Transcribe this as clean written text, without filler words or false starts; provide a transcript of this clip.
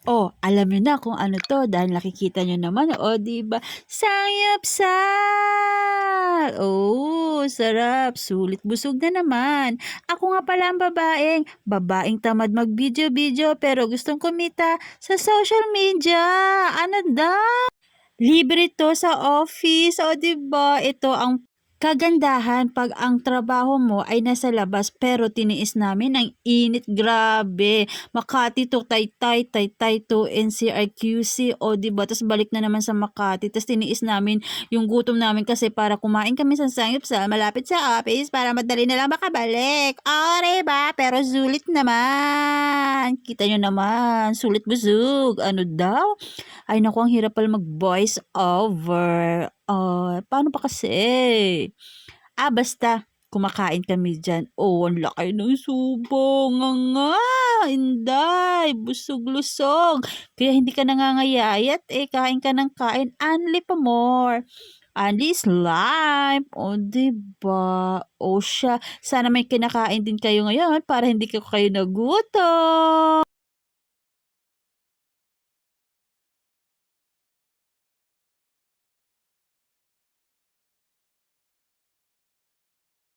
Oh, alam niyo na kung ano 'to dahil nakikita niyo naman, oh, 'di ba? Samgyupsal! Oh, sarap, sulit busog na naman. Ako nga pala ang babaeng tamad mag-video-video pero gustong kumita sa social media. Ano daw? Libre 'to sa office, oh, 'di ba? Ito ang kagandahan 'pag ang trabaho mo ay nasa labas pero tiniis namin ang init, grabe. Makati to Taytay, Taytay to NCR/QC, oh, 'di ba? Ta's balik na naman sa Makati ta's tiniis namin yung gutom namin kasi para kumain kami sa samgyupsal malapit sa office para madali na lang makabalik. Oh, 'di ba? Pero sulit naman. Kita niyo naman, sulit busog. Ano daw? Ay naku, ang hirap pala mag-voice over. Paano pa kasi? Basta kumakain kami diyan. Oh, ang laki ng subo, nga, inday, busog-lusog. Kaya hindi ka nangangayayat, kain ka ng kain, unli pa more. Unli is life. Oh, 'di ba? Oh, siya, sana may kinakain din kayo ngayon para hindi kayo nagutom.